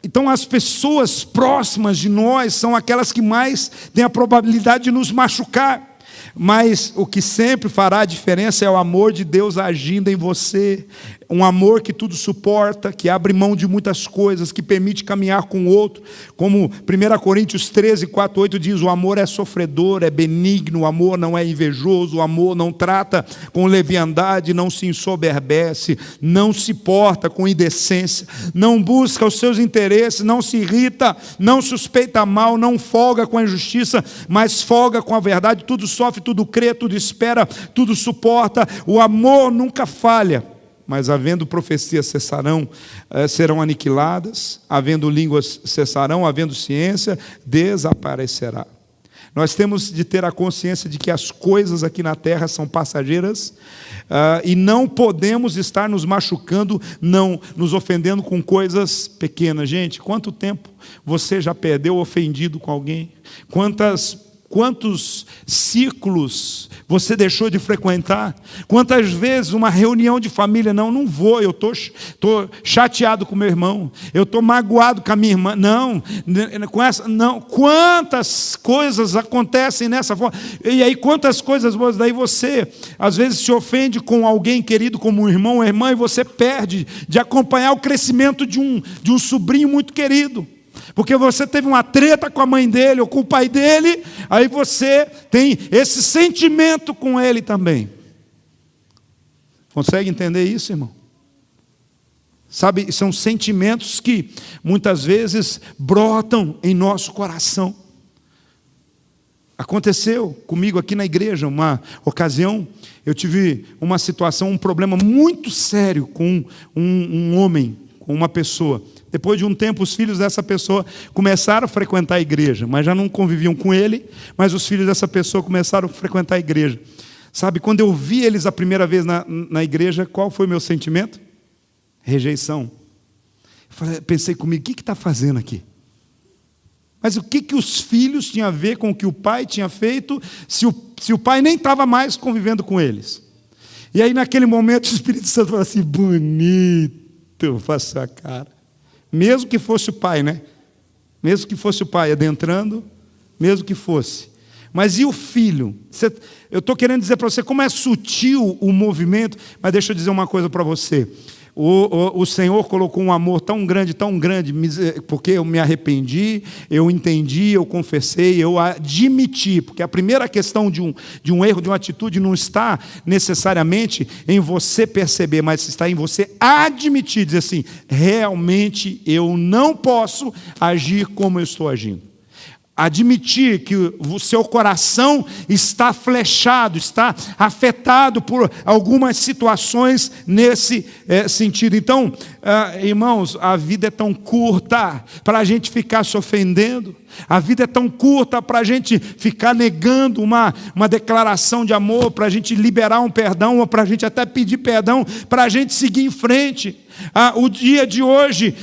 então as pessoas próximas de nós são aquelas que mais têm a probabilidade de nos machucar. Mas o que sempre fará a diferença é o amor de Deus agindo em você. Um amor que tudo suporta, que abre mão de muitas coisas, que permite caminhar com o outro. Como 1 Coríntios 13:4-8 diz, o amor é sofredor, é benigno, o amor não é invejoso, o amor não trata com leviandade, não se ensoberbece, não se porta com indecência, não busca os seus interesses, não se irrita, não suspeita mal, não folga com a injustiça, mas folga com a verdade, tudo sofre, tudo crê, tudo espera, tudo suporta. O amor nunca falha. Mas havendo profecias serão aniquiladas, havendo línguas cessarão, havendo ciência desaparecerá. Nós temos de ter a consciência de que as coisas aqui na terra são passageiras, e não podemos estar nos machucando, não nos ofendendo com coisas pequenas. Gente, quanto tempo você já perdeu ofendido com alguém? Quantos círculos você deixou de frequentar? Quantas vezes uma reunião de família, não vou, eu estou chateado com meu irmão, eu estou magoado com a minha irmã, não, quantas coisas acontecem nessa forma, e aí quantas coisas boas, daí você às vezes se ofende com alguém querido como um irmão ou irmã, e você perde de acompanhar o crescimento de um sobrinho muito querido. Porque você teve uma treta com a mãe dele ou com o pai dele, aí você tem esse sentimento com ele também. Consegue entender isso, irmão? Sabe, são sentimentos que muitas vezes brotam em nosso coração. Aconteceu comigo aqui na igreja, uma ocasião, eu tive uma situação, um problema muito sério com um homem, com uma pessoa. Depois de um tempo, os filhos dessa pessoa começaram a frequentar a igreja, mas já não conviviam com ele, mas os filhos dessa pessoa começaram a frequentar a igreja. Sabe, quando eu vi eles a primeira vez na igreja, qual foi o meu sentimento? Rejeição. Pensei comigo, o que está fazendo aqui? Mas o que os filhos tinham a ver com o que o pai tinha feito, se o pai nem estava mais convivendo com eles? E aí naquele momento o Espírito Santo falou assim, bonito, faço a cara. Mesmo que fosse o pai, né? Mesmo que fosse o pai adentrando, mesmo que fosse. Mas e o filho? Eu estou querendo dizer para você como é sutil o movimento, mas deixa eu dizer uma coisa para você. O Senhor colocou um amor tão grande, porque eu me arrependi, eu entendi, eu confessei, eu admiti. Porque a primeira questão de um erro, de uma atitude, não está necessariamente em você perceber, mas está em você admitir, dizer assim, realmente eu não posso agir como eu estou agindo. Admitir que o seu coração está flechado, está afetado por algumas situações nesse sentido. Então, irmãos, a vida é tão curta para a gente ficar se ofendendo. A vida é tão curta para a gente ficar negando uma declaração de amor, para a gente liberar um perdão, ou para a gente até pedir perdão, para a gente seguir em frente. O dia de hoje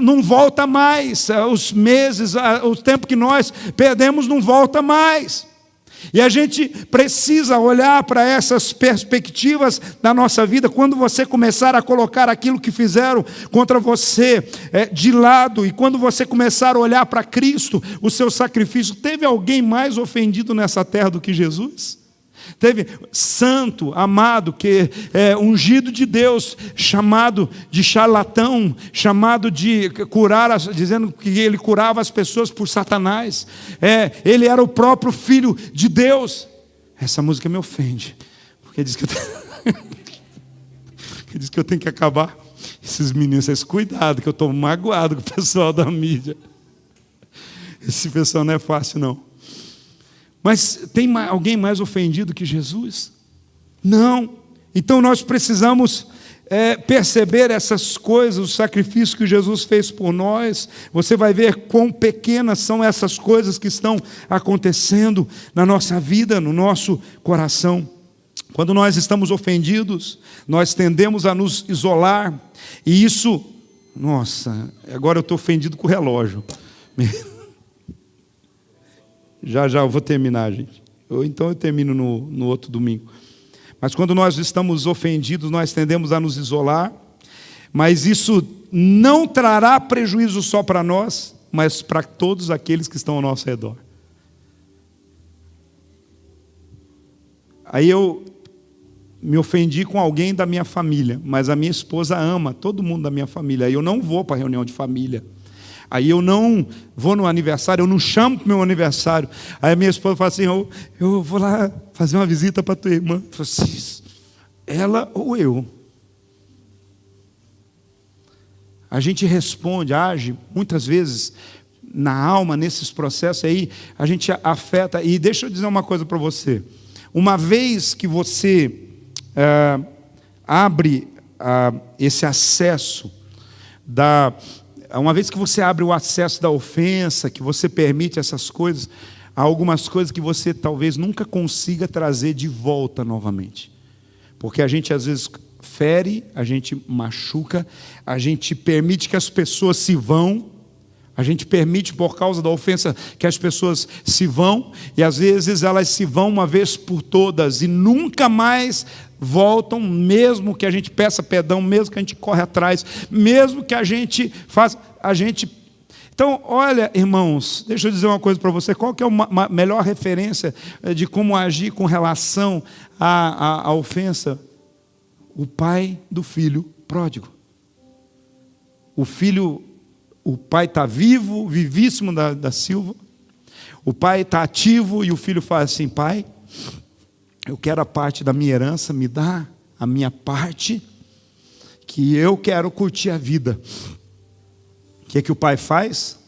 não volta mais, os meses, o tempo que nós perdemos não volta mais. E a gente precisa olhar para essas perspectivas da nossa vida. Quando você começar a colocar aquilo que fizeram contra você de lado, e quando você começar a olhar para Cristo, o seu sacrifício, teve alguém mais ofendido nessa terra do que Jesus? Teve santo, amado, que é ungido de Deus, chamado de charlatão, chamado de curar, dizendo que ele curava as pessoas por Satanás. Ele era o próprio Filho de Deus. Essa música me ofende, porque diz que eu tenho que acabar. Esses meninos, vocês cuidado, que eu estou magoado com o pessoal da mídia. Esse pessoal não é fácil, não. Mas tem alguém mais ofendido que Jesus? Não. Então nós precisamos perceber essas coisas, o sacrifício que Jesus fez por nós. Você vai ver quão pequenas são essas coisas que estão acontecendo na nossa vida, no nosso coração. Quando nós estamos ofendidos, nós tendemos a nos isolar. E isso, nossa, agora eu estou ofendido com o relógio. Já eu vou terminar, gente. Então eu termino no outro domingo. Mas quando nós estamos ofendidos, nós tendemos a nos isolar. Mas isso não trará prejuízo só para nós, mas para todos aqueles que estão ao nosso redor. Aí eu me ofendi com alguém da minha família, mas a minha esposa ama todo mundo da minha família. Aí eu não vou para a reunião de família. Aí eu não vou no aniversário, eu não chamo para o meu aniversário. Aí a minha esposa fala assim, eu vou lá fazer uma visita para a tua irmã. Eu falo assim, ela ou eu? A gente responde, age, muitas vezes, na alma, nesses processos aí, a gente afeta. E deixa eu dizer uma coisa para você. Uma vez que você abre esse acesso uma vez que você abre o acesso da ofensa, que você permite essas coisas, há algumas coisas que você talvez nunca consiga trazer de volta novamente. Porque a gente às vezes fere, a gente machuca, a gente permite que as pessoas se vão, a gente permite por causa da ofensa que as pessoas se vão, e às vezes elas se vão uma vez por todas e nunca mais voltam, mesmo que a gente peça perdão, mesmo que a gente corre atrás, mesmo que a gente faça, Então, olha, irmãos, deixa eu dizer uma coisa para você, qual que é a melhor referência de como agir com relação à ofensa? O pai do filho pródigo. O pai está vivo, vivíssimo da Silva, o pai está ativo e o filho fala assim, pai, eu quero a parte da minha herança, me dá a minha parte, que eu quero curtir a vida. O que o pai faz?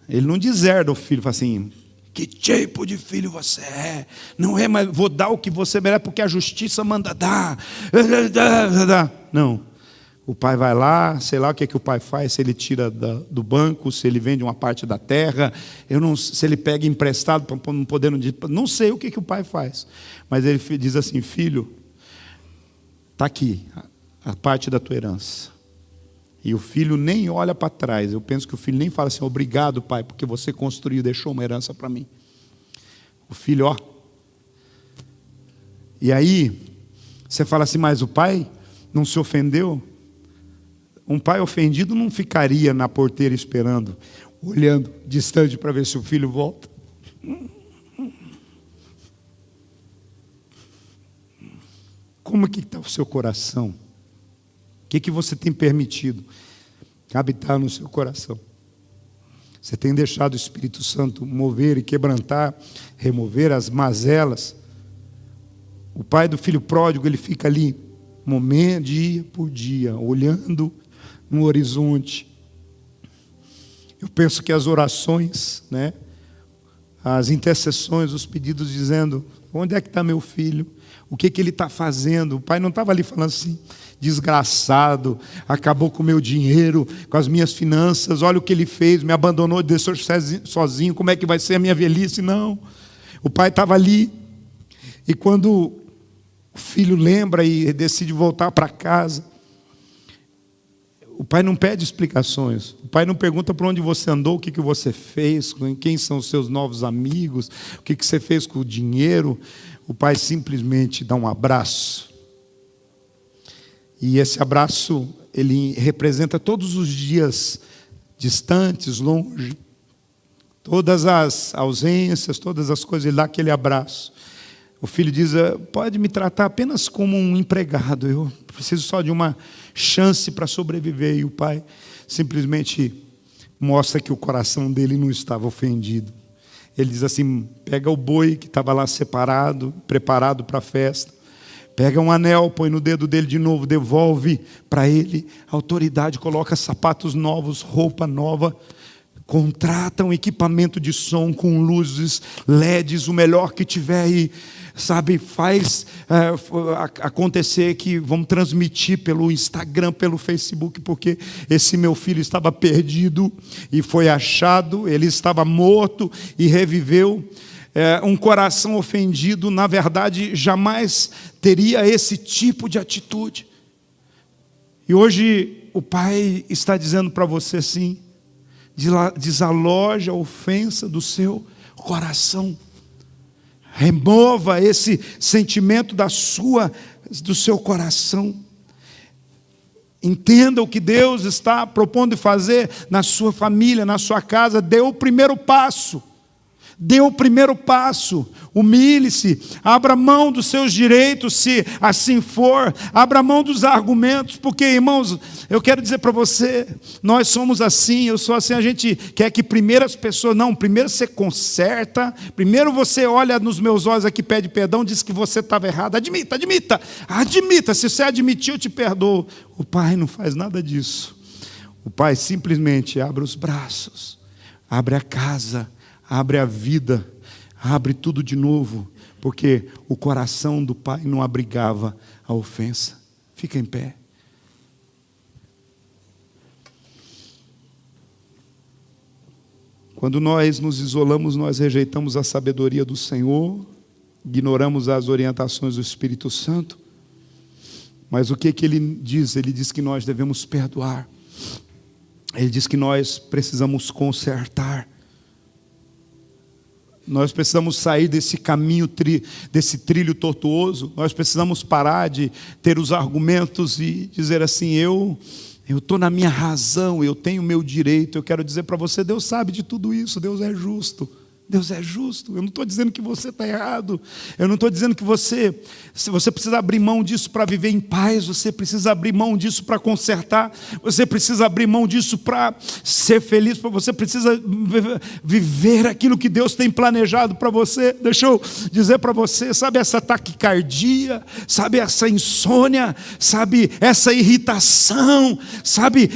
Ele não deserda o filho, fala assim, que tipo de filho você é? Não é, mas vou dar o que você merece, porque a justiça manda dar. Não. O pai vai lá, sei lá o que o pai faz, se ele tira do banco, se ele vende uma parte da terra, se ele pega emprestado para não poder, não sei o que o pai faz. Mas ele diz assim, filho, está aqui a parte da tua herança. E o filho nem olha para trás. Eu penso que o filho nem fala assim, obrigado pai, porque você construiu, deixou uma herança para mim. O filho, E aí, você fala assim, mas o pai não se ofendeu? Um pai ofendido não ficaria na porteira esperando, olhando distante para ver se o filho volta. Como é que está o seu coração? que você tem permitido habitar no seu coração? Você tem deixado o Espírito Santo mover e quebrantar, remover as mazelas? O pai do filho pródigo, ele fica ali, momento, dia por dia, olhando no horizonte. Eu penso que as orações, né, as intercessões, os pedidos dizendo, onde é que está meu filho? O que ele está fazendo? O pai não estava ali falando assim, desgraçado, acabou com o meu dinheiro, com as minhas finanças, olha o que ele fez, me abandonou, deixou sozinho, como é que vai ser a minha velhice? Não. O pai estava ali, e quando o filho lembra e decide voltar para casa, o pai não pede explicações, o pai não pergunta por onde você andou, o que você fez, quem são os seus novos amigos, o que você fez com o dinheiro. O pai simplesmente dá um abraço. E esse abraço, ele representa todos os dias distantes, longe, todas as ausências, todas as coisas, ele dá aquele abraço. O filho diz, pode me tratar apenas como um empregado, eu preciso só de uma chance para sobreviver. E o pai simplesmente mostra que o coração dele não estava ofendido. Ele diz assim, pega o boi que estava lá separado, preparado para a festa, pega um anel, põe no dedo dele de novo, devolve para ele a autoridade, coloca sapatos novos, roupa nova, contrata um equipamento de som com luzes, LEDs, o melhor que tiver aí, sabe, faz acontecer que vamos transmitir pelo Instagram, pelo Facebook, porque esse meu filho estava perdido e foi achado, ele estava morto e reviveu. Um coração ofendido, na verdade, jamais teria esse tipo de atitude. E hoje o pai está dizendo para você assim, desaloja a ofensa do seu coração. Remova esse sentimento do seu coração. Entenda o que Deus está propondo fazer na sua família, na sua casa. Dê o primeiro passo. Dê o primeiro passo, humilhe-se, abra mão dos seus direitos, se assim for, abra mão dos argumentos, porque, irmãos, eu quero dizer para você, nós somos assim, eu sou assim, a gente quer que primeiro as pessoas, não, primeiro você conserta, primeiro você olha nos meus olhos aqui, pede perdão, diz que você estava errado, admita, se você admitir eu te perdoo. O pai não faz nada disso, o pai simplesmente abre os braços, abre a casa, abre a vida, abre tudo de novo, porque o coração do pai não abrigava a ofensa. Fica em pé. Quando nós nos isolamos, nós rejeitamos a sabedoria do Senhor, ignoramos as orientações do Espírito Santo. Mas o que ele diz? Ele diz que nós devemos perdoar. Ele diz que nós precisamos consertar. Nós precisamos sair desse caminho, desse trilho tortuoso. Nós precisamos parar de ter os argumentos e dizer assim, eu estou na minha razão, eu tenho o meu direito. Eu quero dizer para você, Deus sabe de tudo isso, Deus é justo. Deus é justo, eu não estou dizendo que você está errado, eu não estou dizendo que você precisa abrir mão disso para viver em paz, você precisa abrir mão disso para consertar, você precisa abrir mão disso para ser feliz, você precisa viver aquilo que Deus tem planejado para você. Deixa eu dizer para você, sabe essa taquicardia, sabe essa insônia, sabe essa irritação, sabe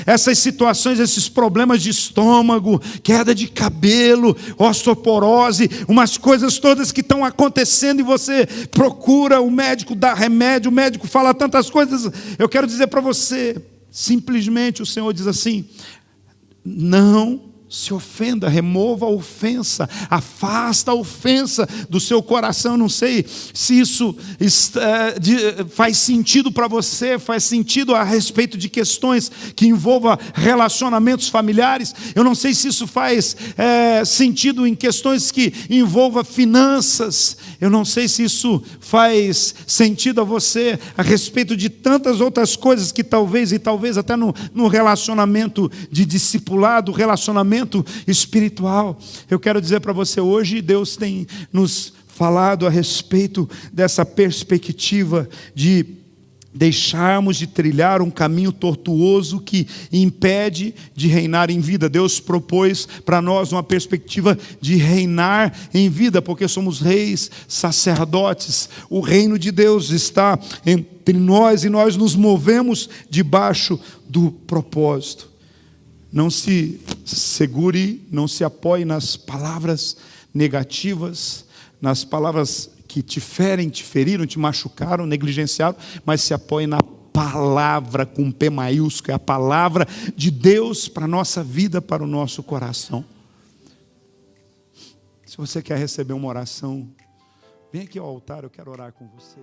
essas situações, esses problemas de estômago, queda de cabelo, osteoporose, umas coisas todas que estão acontecendo e você procura o médico, dá remédio, o médico fala tantas coisas. Eu quero dizer para você, simplesmente o Senhor diz assim, não se ofenda, remova a ofensa, afasta a ofensa do seu coração. Eu não sei se isso faz sentido para você, faz sentido a respeito de questões que envolvam relacionamentos familiares. Eu não sei se isso faz sentido em questões que envolvam finanças. Eu não sei se isso faz sentido a você a respeito de tantas outras coisas que talvez até no relacionamento de discipulado, relacionamento espiritual. Eu quero dizer para você, hoje Deus tem nos falado a respeito dessa perspectiva de deixarmos de trilhar um caminho tortuoso que impede de reinar em vida. Deus propôs para nós uma perspectiva de reinar em vida, porque somos reis, sacerdotes. O reino de Deus está entre nós e nós nos movemos debaixo do propósito. Não se segure, não se apoie nas palavras negativas, nas palavras que te ferem, te feriram, te machucaram, negligenciaram, mas se apoie na palavra com P maiúsculo, é a palavra de Deus para a nossa vida, para o nosso coração. Se você quer receber uma oração, vem aqui ao altar, eu quero orar com você.